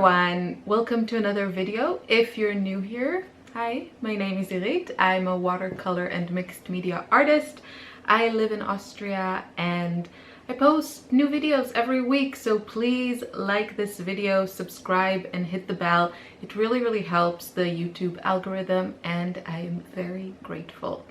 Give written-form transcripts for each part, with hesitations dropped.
everyone, welcome to another video. If you're new here, hi, my name is Irit. I'm a watercolor and mixed media artist. I live in Austria and I post new videos every week, so please like this video, subscribe and hit the bell. It really helps the YouTube algorithm and I'm very grateful.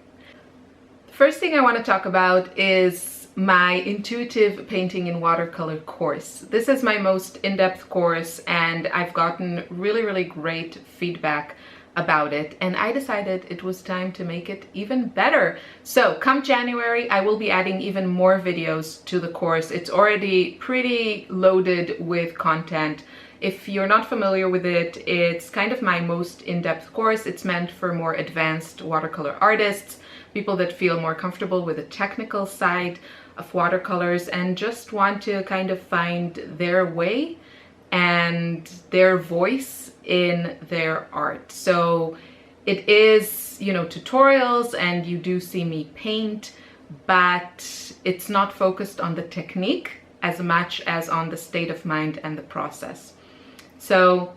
The first thing I want to talk about is my intuitive painting in watercolor course. This is my most in-depth course and I've gotten really great feedback about it, and I decided it was time to make it even better. So come January, I will be adding even more videos to the course. It's already pretty loaded with content. If you're not familiar with it, it's kind of my most in-depth course. It's meant for more advanced watercolor artists, people that feel more comfortable with the technical side of watercolors and just want to kind of find their way and their voice in their art. So it is, you know, tutorials and you do see me paint, but it's not focused on the technique as much as on the state of mind and the process. So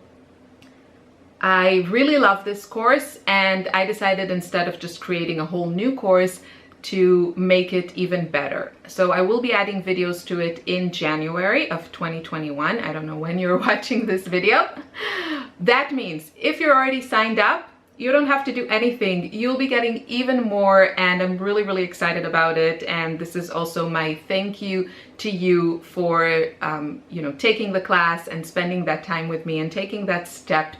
I really love this course and I decided, instead of just creating a whole new course, to make it even better. So I will be adding videos to it in January of 2021. I don't know when you're watching this video. That means if you're already signed up, you don't have to do anything. You'll be getting even more, and I'm really excited about it. And this is also my thank you to you for you know, taking the class and spending that time with me and taking that step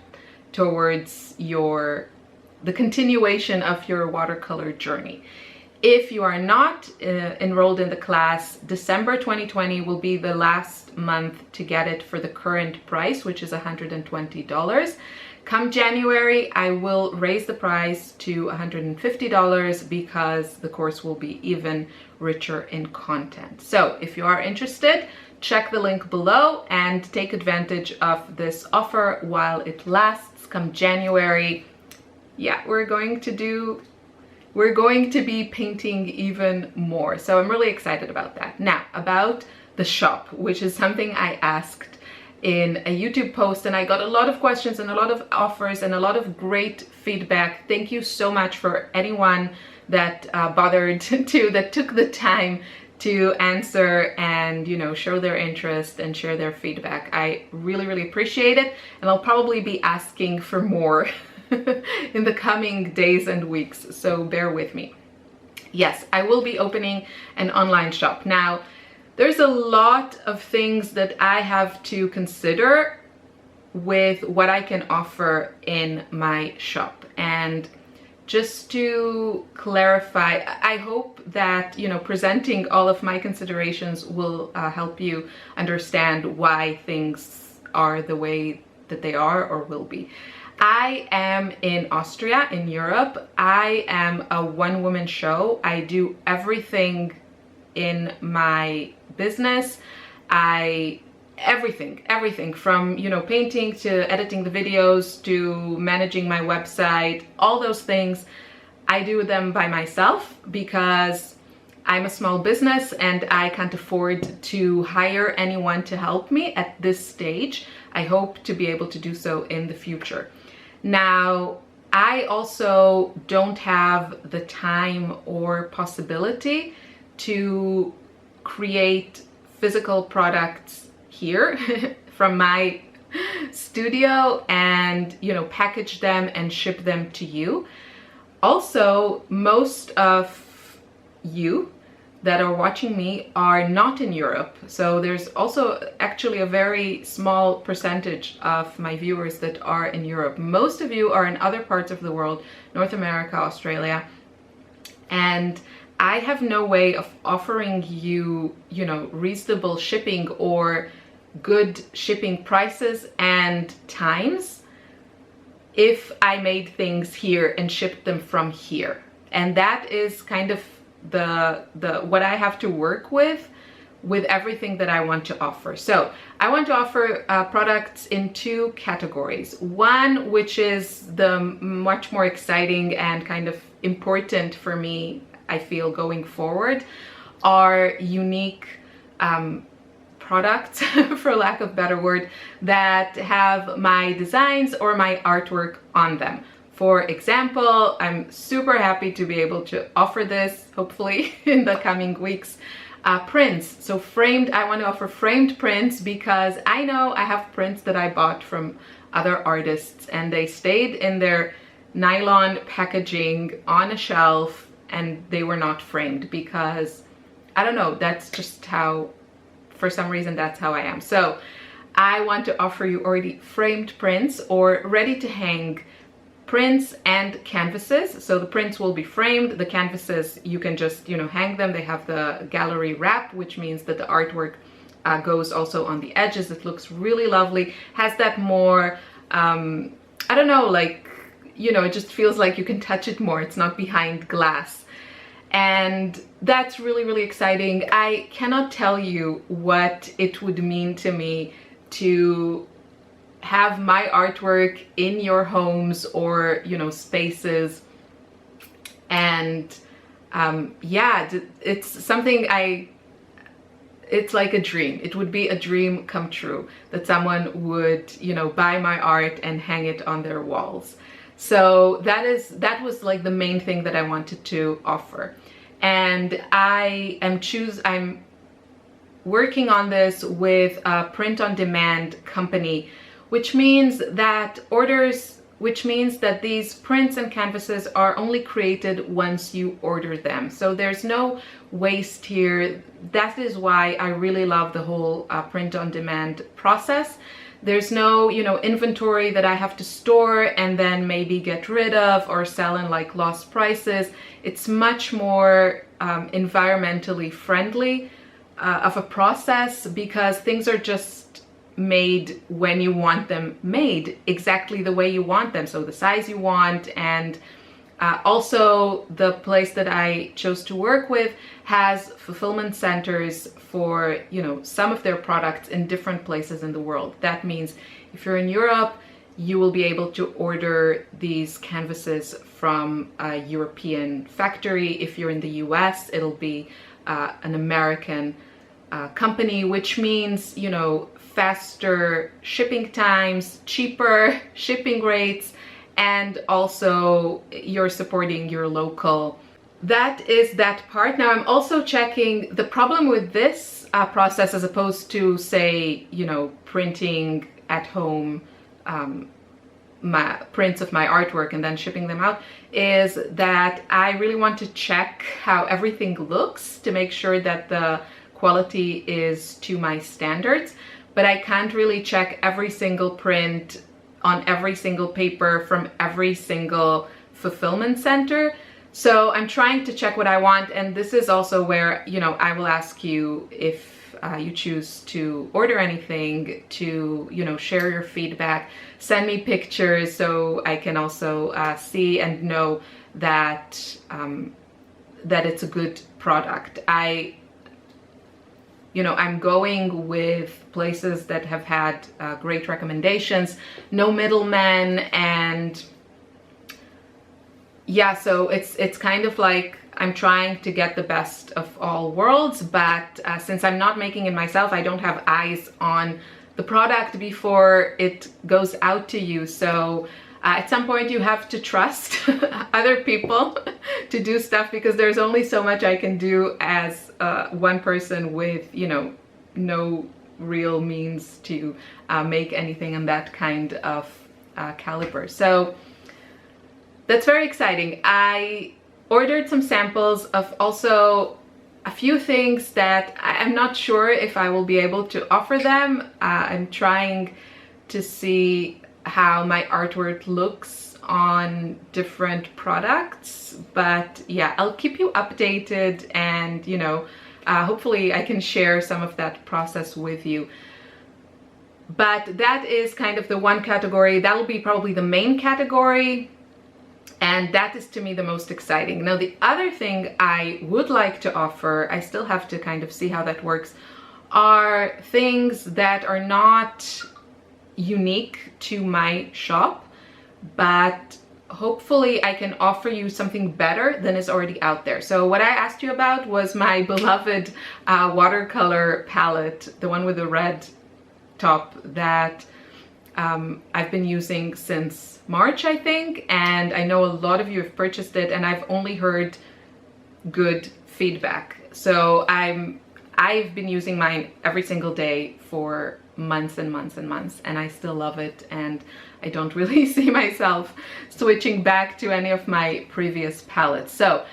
towards the continuation of your watercolor journey. If you are not enrolled in the class, December 2020 will be the last month to get it for the current price, which is $120. Come January, I will raise the price to $150 because the course will be even richer in content. So if you are interested, check the link below and take advantage of this offer while it lasts. Come January, yeah, we're going to be painting even more. So I'm really excited about that. Now, about the shop, which is something I asked in a YouTube post, and I got a lot of questions and a lot of offers and a lot of great feedback. Thank you so much for anyone that that took the time to answer and, you know, show their interest and share their feedback. I really appreciate it, and I'll probably be asking for more in the coming days and weeks, so bear with me. Yes, I will be opening an online shop. Now, there's a lot of things that I have to consider with what I can offer in my shop, and just to clarify, I hope that, you know, presenting all of my considerations will help you understand why things are the way that they are or will be. I am in Austria, in Europe. I am a one-woman show. I do everything in my business. Everything from, you know, painting to editing the videos to managing my website, all those things, I do them by myself because I'm a small business and I can't afford to hire anyone to help me at this stage. I hope to be able to do so in the future. Now, I also don't have the time or possibility to create physical products here from my studio and, you know, package them and ship them to you. Also, most of you that are watching me are not in Europe, so there's also actually a very small percentage of my viewers that are in Europe. Most of you are in other parts of the world, North America, Australia, and I have no way of offering you, you know, reasonable shipping or good shipping prices and times if I made things here and shipped them from here. And that is kind of what I have to work with everything that I want to offer. So I want to offer products in two categories. One, which is the much more exciting and kind of important for me, I feel, going forward, are unique products, for lack of a better word, that have my designs or my artwork on them. For example, I'm super happy to be able to offer this, hopefully, in the coming weeks. Prints. So framed, I want to offer framed prints because I know I have prints that I bought from other artists and they stayed in their nylon packaging on a shelf and they were not framed because, I don't know, that's just how, for some reason, that's how I am. So I want to offer you already framed prints or ready to hang prints and canvases. So the prints will be framed, the canvases you can just, you know, hang them. They have the gallery wrap, which means that the artwork goes also on the edges. It looks really lovely, has that more I don't know, like, you know, it just feels like you can touch it more. It's not behind glass, and that's really, really exciting. I cannot tell you what it would mean to me to have my artwork in your homes or, you know, spaces. And yeah, it's something it's like a dream. It would be a dream come true that someone would, you know, buy my art and hang it on their walls. So that was like the main thing that I wanted to offer. And I'm working on this with a print-on-demand company, which means that these prints and canvases are only created once you order them. So there's no waste here. That is why I really love the whole print-on-demand process. There's no, you know, inventory that I have to store and then maybe get rid of or sell in like lost prices. It's much more environmentally friendly of a process because things are just made when you want them made, exactly the way you want them, so the size you want. And also the place that I chose to work with has fulfillment centers for, you know, some of their products in different places in the world. That means if you're in Europe, you will be able to order these canvases from a European factory. If you're in the US, it'll be an American company, which means, you know, faster shipping times, cheaper shipping rates, and also you're supporting your local. That is that part. Now I'm also checking the problem with this process, as opposed to, say, you know, printing at home my prints of my artwork and then shipping them out, is that I really want to check how everything looks to make sure that the quality is to my standards. But I can't really check every single print on every single paper from every single fulfillment center. So I'm trying to check what I want, and this is also where, you know, I will ask you, if you choose to order anything, to, you know, share your feedback, send me pictures so I can also see and know that that it's a good product. You know, I'm going with places that have had great recommendations, no middlemen, and yeah, so it's kind of like I'm trying to get the best of all worlds, but since I'm not making it myself, I don't have eyes on the product before it goes out to you. So at some point you have to trust other people to do stuff, because there's only so much I can do as one person with, you know, no real means to make anything in that kind of caliber. So that's very exciting. I ordered some samples of also a few things that I'm not sure if I will be able to offer them. I'm trying to see how my artwork looks on different products, but yeah, I'll keep you updated, and, you know, hopefully I can share some of that process with you. But that is kind of the one category. That will be probably the main category, and that is to me the most exciting. Now the other thing I would like to offer, I still have to kind of see how that works, are things that are not unique to my shop, but hopefully I can offer you something better than is already out there. So what I asked you about was my beloved watercolor palette, the one with the red top that I've been using since March, I think, and I know a lot of you have purchased it, and I've only heard good feedback. So I've been using mine every single day for months and months and months, and I still love it, and I don't really see myself switching back to any of my previous palettes. So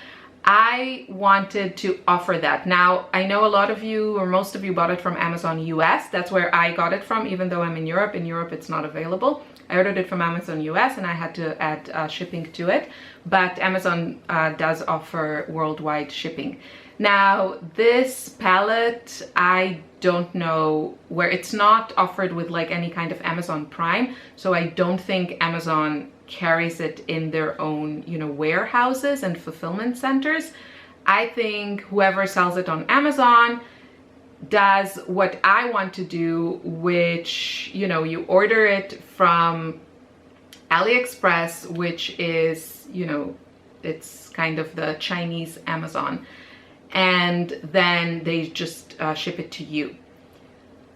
I wanted to offer that. Now, I know a lot of you, or most of you, bought it from Amazon US. That's where I got it from, even though I'm in Europe. In Europe, it's not available. I ordered it from Amazon US, and I had to add shipping to it. But Amazon does offer worldwide shipping. Now, this palette, I don't know where, it's not offered with like any kind of Amazon Prime. So I don't think Amazon carries it in their own, you know, warehouses and fulfillment centers. I think whoever sells it on Amazon does what I want to do, which, you know, you order it from Aliexpress, which is, you know, it's kind of the Chinese Amazon, and then they just ship it to you.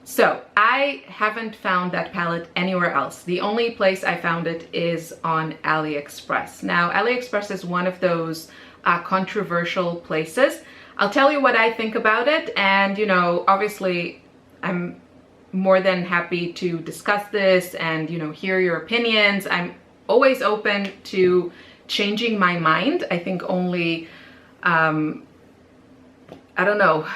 So I haven't found that palette anywhere else. The only place I found it is on Aliexpress. Now, Aliexpress is one of those controversial places. I'll tell you what I think about it, and, you know, obviously I'm more than happy to discuss this and, you know, hear your opinions. I'm always open to changing my mind. I think only, I don't know,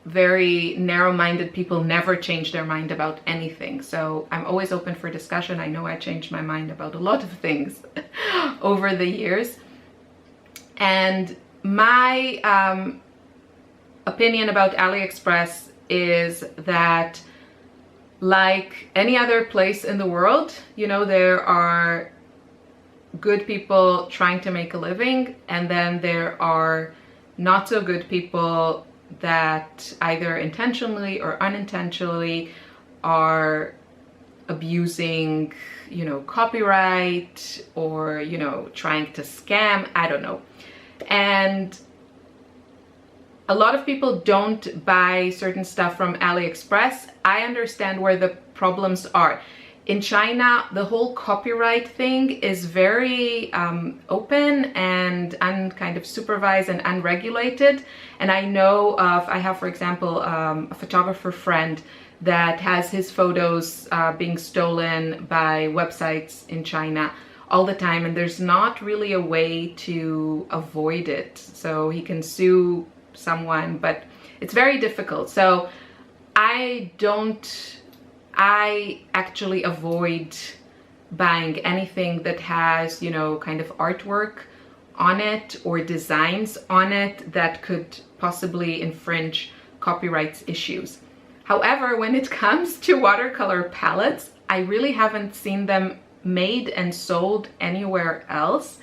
very narrow-minded people never change their mind about anything. So I'm always open for discussion. I know I changed my mind about a lot of things over the years. And my opinion about Aliexpress is that, like any other place in the world, you know, there are good people trying to make a living, and then there are not so good people that either intentionally or unintentionally are abusing, you know, copyright, or, you know, trying to scam, I don't know. And a lot of people don't buy certain stuff from Aliexpress. I understand where the problems are. In China, the whole copyright thing is very open and kind of supervised and unregulated. And I know of, I have, for example, a photographer friend that has his photos being stolen by websites in China all the time, and there's not really a way to avoid it. So he can sue someone, but it's very difficult. So I actually avoid buying anything that has, you know, kind of artwork on it or designs on it that could possibly infringe copyright issues. However, when it comes to watercolor palettes, I really haven't seen them made and sold anywhere else.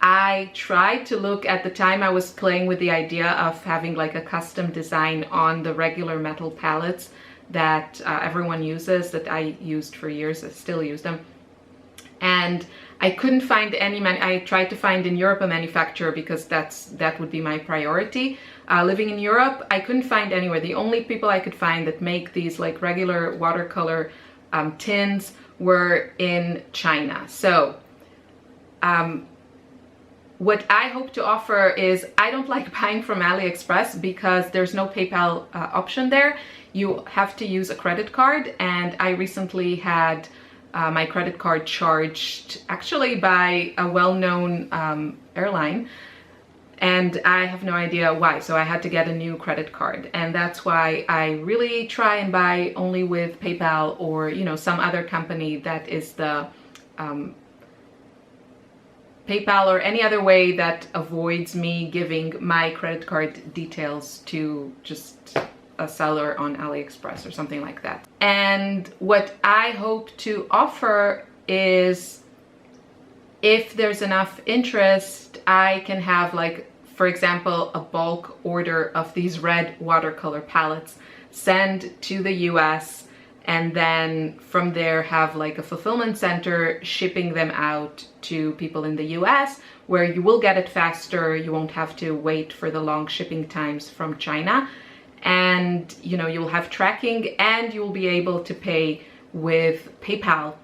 I tried to look, at the time I was playing with the idea of having like a custom design on the regular metal palettes that everyone uses, that I used for years. I still use them, and I couldn't find any I tried to find in Europe a manufacturer, because that would be my priority. Living in Europe, I couldn't find anywhere. The only people I could find that make these like regular watercolor tins were in China. So what I hope to offer is, I don't like buying from Aliexpress because there's no PayPal option there. You have to use a credit card, and I recently had my credit card charged actually by a well-known airline, and I have no idea why. So I had to get a new credit card, and that's why I really try and buy only with PayPal, or, you know, some other company that is the PayPal or any other way that avoids me giving my credit card details to just a seller on Aliexpress or something like that. And what I hope to offer is, if there's enough interest, I can have, like, for example, a bulk order of these red watercolor palettes, send to the US, and then from there have like a fulfillment center shipping them out to people in the US, where you will get it faster. You won't have to wait for the long shipping times from China, and you know, you'll have tracking, and you'll be able to pay with PayPal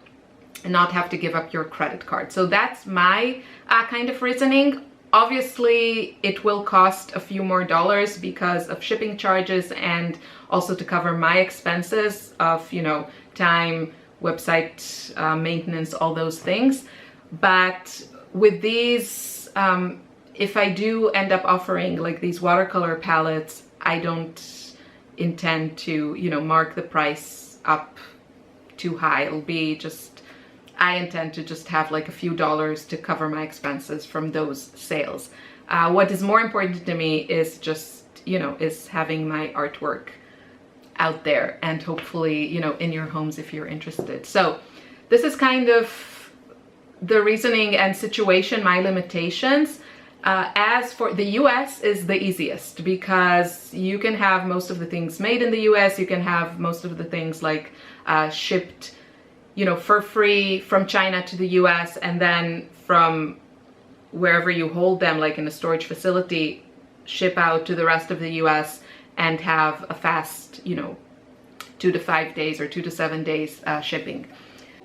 and not have to give up your credit card. So that's my kind of reasoning. Obviously, it will cost a few more dollars because of shipping charges, and also to cover my expenses of, you know, time, website maintenance, all those things. But with these, if I do end up offering like these watercolor palettes, I don't intend to, you know, mark the price up too high. It'll be just, I intend to just have like a few dollars to cover my expenses from those sales. What is more important to me is just, you know, is having my artwork out there, and hopefully, you know, in your homes if you're interested. So this is kind of the reasoning and situation, my limitations. As for the US is the easiest, because you can have most of the things made in the US, you can have most of the things like shipped, you know, for free from China to the US, and then from wherever you hold them, like in a storage facility, ship out to the rest of the US and have a fast, you know, 2 to 5 days or 2 to 7 days shipping.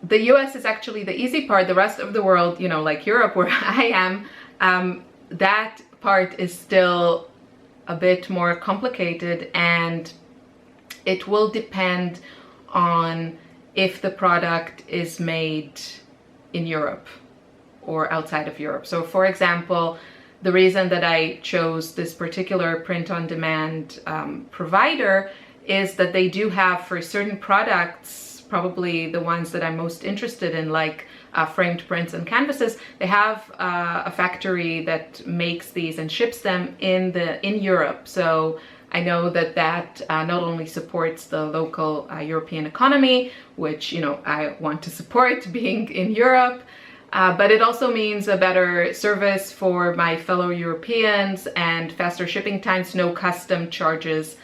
The US is actually the easy part. The rest of the world, you know, like Europe where I am, that part is still a bit more complicated, and it will depend on if the product is made in Europe or outside of Europe. So for example, the reason that I chose this particular print-on-demand provider is that they do have, for certain products, probably the ones that I'm most interested in, like framed prints and canvases, they have a factory that makes these and ships them in Europe. So I know that not only supports the local European economy, which, you know, I want to support being in Europe, but it also means a better service for my fellow Europeans and faster shipping times, no custom charges.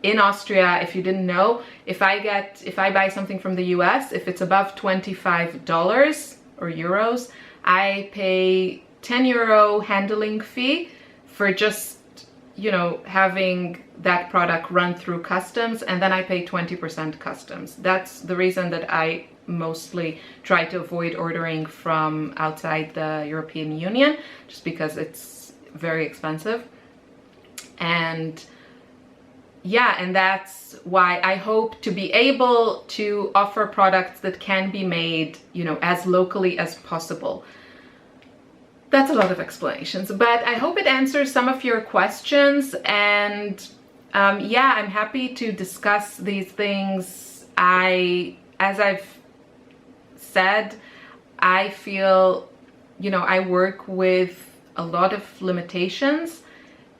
In Austria, if you didn't know, if I buy something from the US, if it's above $25 or euros, I pay €10 handling fee for just, you know, having that product run through customs, and then I pay 20% customs. That's the reason that I mostly try to avoid ordering from outside the European Union, just because it's very expensive. And yeah, and that's why I hope to be able to offer products that can be made, you know, as locally as possible. That's a lot of explanations, but I hope it answers some of your questions. And yeah, I'm happy to discuss these things. As I've said, I feel, you know, I work with a lot of limitations,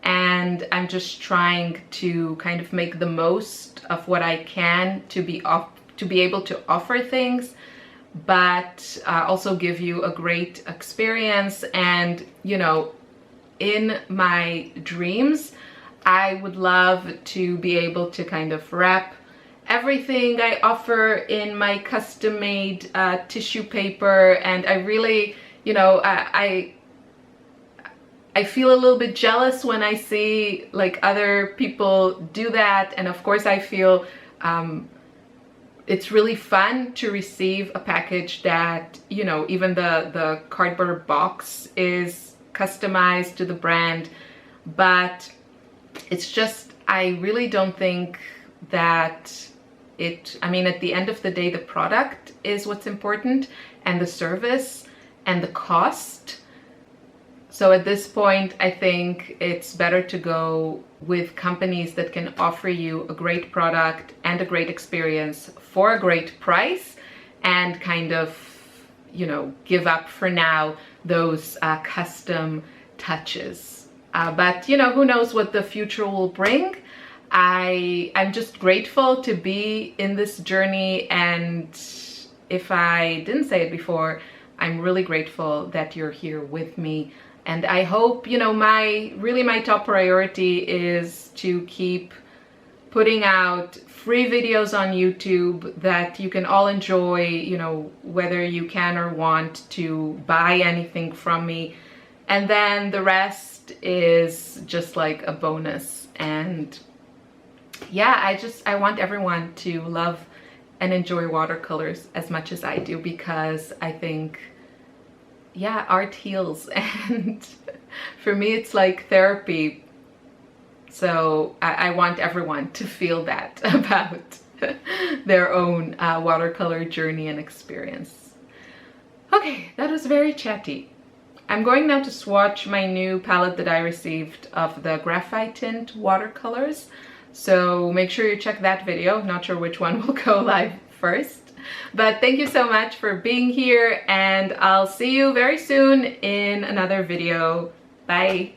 and I'm just trying to kind of make the most of what I can to be able to offer things, but also give you a great experience. And, you know, in my dreams, I would love to be able to kind of wrap everything I offer in my custom-made tissue paper. And I really, you know, I feel a little bit jealous when I see like other people do that. And of course I feel it's really fun to receive a package that, you know, even the cardboard box is customized to the brand. But it's just, I really don't think that I mean, at the end of the day, the product is what's important, and the service and the cost. So at this point, I think it's better to go with companies that can offer you a great product and a great experience for a great price, and kind of, you know, give up for now those custom touches. But, you know, who knows what the future will bring. I'm just grateful to be in this journey, and if I didn't say it before, I'm really grateful that you're here with me. And I hope, you know, my top priority is to keep putting out free videos on YouTube that you can all enjoy, you know, whether you can or want to buy anything from me. And then the rest is just like a bonus. And yeah, I want everyone to love and enjoy watercolors as much as I do, because I think, yeah, art heals, and for me it's like therapy. So I want everyone to feel that about their own watercolor journey and experience. Okay, that was very chatty. I'm going now to swatch my new palette that I received of the graphite tint watercolors. So make sure you check that video. Not sure which one will go live first. But thank you so much for being here, and I'll see you very soon in another video. Bye!